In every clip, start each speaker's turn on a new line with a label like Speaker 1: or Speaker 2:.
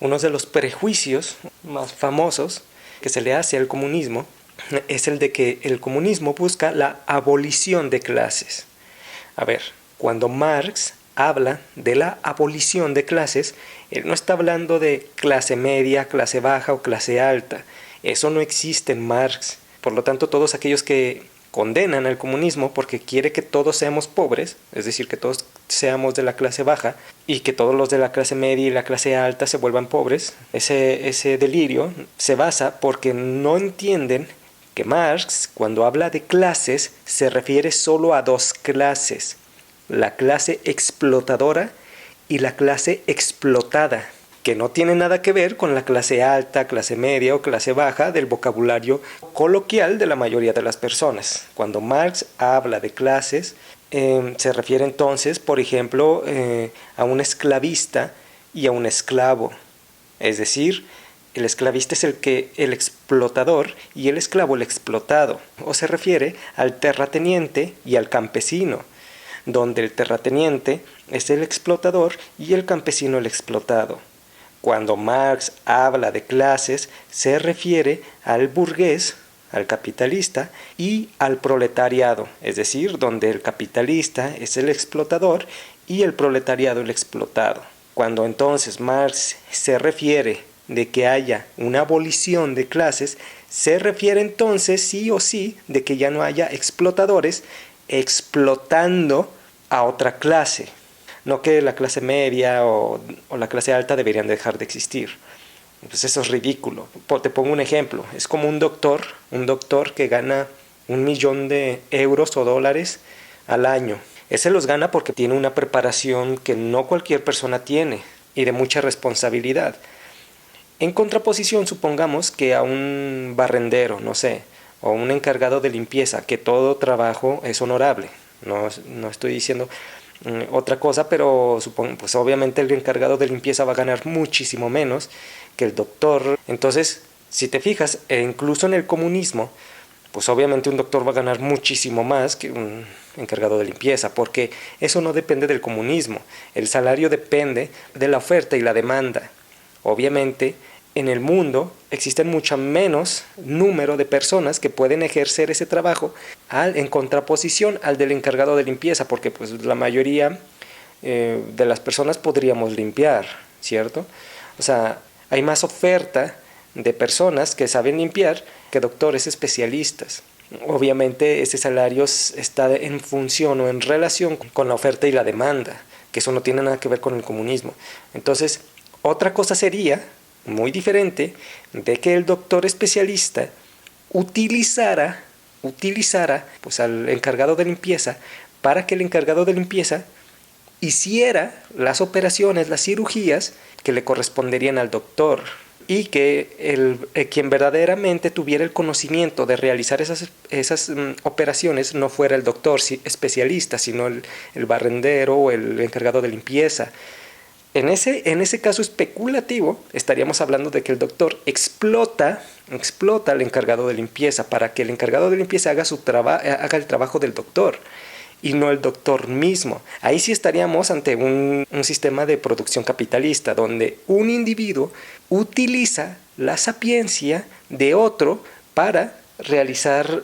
Speaker 1: Uno de los prejuicios más famosos que se le hace al comunismo es el de que el comunismo busca la abolición de clases. A ver, cuando Marx habla de la abolición de clases, él no está hablando de clase media, clase baja o clase alta. Eso no existe en Marx. Por lo tanto, todos aquellos que condenan al comunismo porque quiere que todos seamos pobres, es decir, que todos seamos de la clase baja y que todos los de la clase media y la clase alta se vuelvan pobres, ese delirio se basa porque no entienden que Marx, cuando habla de clases, se refiere solo a dos clases: la clase explotadora y la clase explotada, que no tiene nada que ver con la clase alta, clase media o clase baja del vocabulario coloquial de la mayoría de las personas. Cuando Marx habla de clases, se refiere entonces, por ejemplo, a un esclavista y a un esclavo. Es decir, el esclavista es el explotador y el esclavo el explotado. O se refiere al terrateniente y al campesino, donde el terrateniente es el explotador y el campesino el explotado. Cuando Marx habla de clases, se refiere al burgués, al capitalista, y al proletariado, es decir, donde el capitalista es el explotador y el proletariado el explotado. Cuando entonces Marx se refiere de que haya una abolición de clases, se refiere entonces sí o sí de que ya no haya explotadores explotando a otra clase. No que la clase media o la clase alta deberían dejar de existir. Pues eso es ridículo. Te pongo un ejemplo. Es como un doctor que gana 1.000.000 de euros o dólares al año. Ese los gana porque tiene una preparación que no cualquier persona tiene y de mucha responsabilidad. En contraposición, supongamos que a un barrendero, no sé, o un encargado de limpieza, que todo trabajo es honorable. No estoy diciendo otra cosa, pero pues obviamente el encargado de limpieza va a ganar muchísimo menos que el doctor. Entonces, si te fijas, incluso en el comunismo, pues obviamente un doctor va a ganar muchísimo más que un encargado de limpieza, porque eso no depende del comunismo. El salario depende de la oferta y la demanda. Obviamente, en el mundo existen mucho menos número de personas que pueden ejercer ese trabajo en contraposición al del encargado de limpieza, porque pues la mayoría de las personas podríamos limpiar, ¿cierto? O sea, hay más oferta de personas que saben limpiar que doctores especialistas. Obviamente ese salario está en función o en relación con la oferta y la demanda, que eso no tiene nada que ver con el comunismo. Entonces, otra cosa sería muy diferente de que el doctor especialista utilizara pues al encargado de limpieza para que el encargado de limpieza hiciera las operaciones, las cirugías que le corresponderían al doctor, y que quien verdaderamente tuviera el conocimiento de realizar esas operaciones no fuera el doctor especialista, sino el barrendero o el encargado de limpieza. En ese caso especulativo estaríamos hablando de que el doctor explota al encargado de limpieza para que el encargado de limpieza haga el trabajo del doctor y no el doctor mismo. Ahí sí estaríamos ante un sistema de producción capitalista donde un individuo utiliza la sapiencia de otro para realizar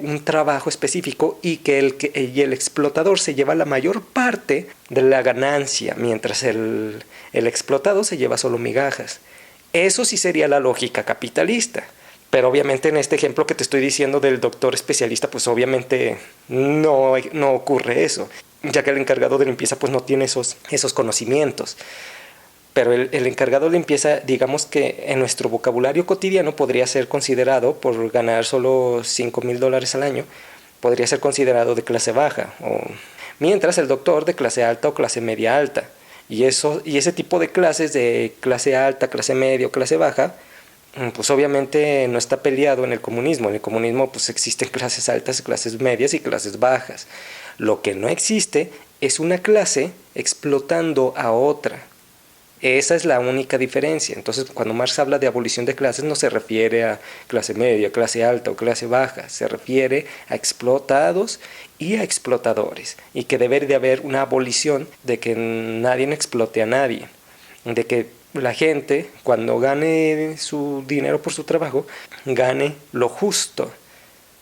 Speaker 1: un trabajo específico y el explotador se lleva la mayor parte de la ganancia, mientras el explotado se lleva solo migajas. Eso sí sería la lógica capitalista. Pero obviamente en este ejemplo que te estoy diciendo del doctor especialista, pues obviamente no ocurre eso, ya que el encargado de limpieza pues no tiene esos conocimientos. Pero el encargado de limpieza, digamos que en nuestro vocabulario cotidiano podría ser considerado, por ganar solo $5,000 al año, podría ser considerado de clase baja, mientras el doctor de clase alta o clase media alta. Y ese tipo de clases de clase alta, clase media o clase baja, pues obviamente no está peleado en el comunismo. En el comunismo pues existen clases altas, clases medias y clases bajas. Lo que no existe es una clase explotando a otra. Esa es la única diferencia. Entonces, cuando Marx habla de abolición de clases, no se refiere a clase media, clase alta o clase baja, se refiere a explotados y a explotadores, y que debe de haber una abolición de que nadie explote a nadie, de que la gente, cuando gane su dinero por su trabajo, gane lo justo.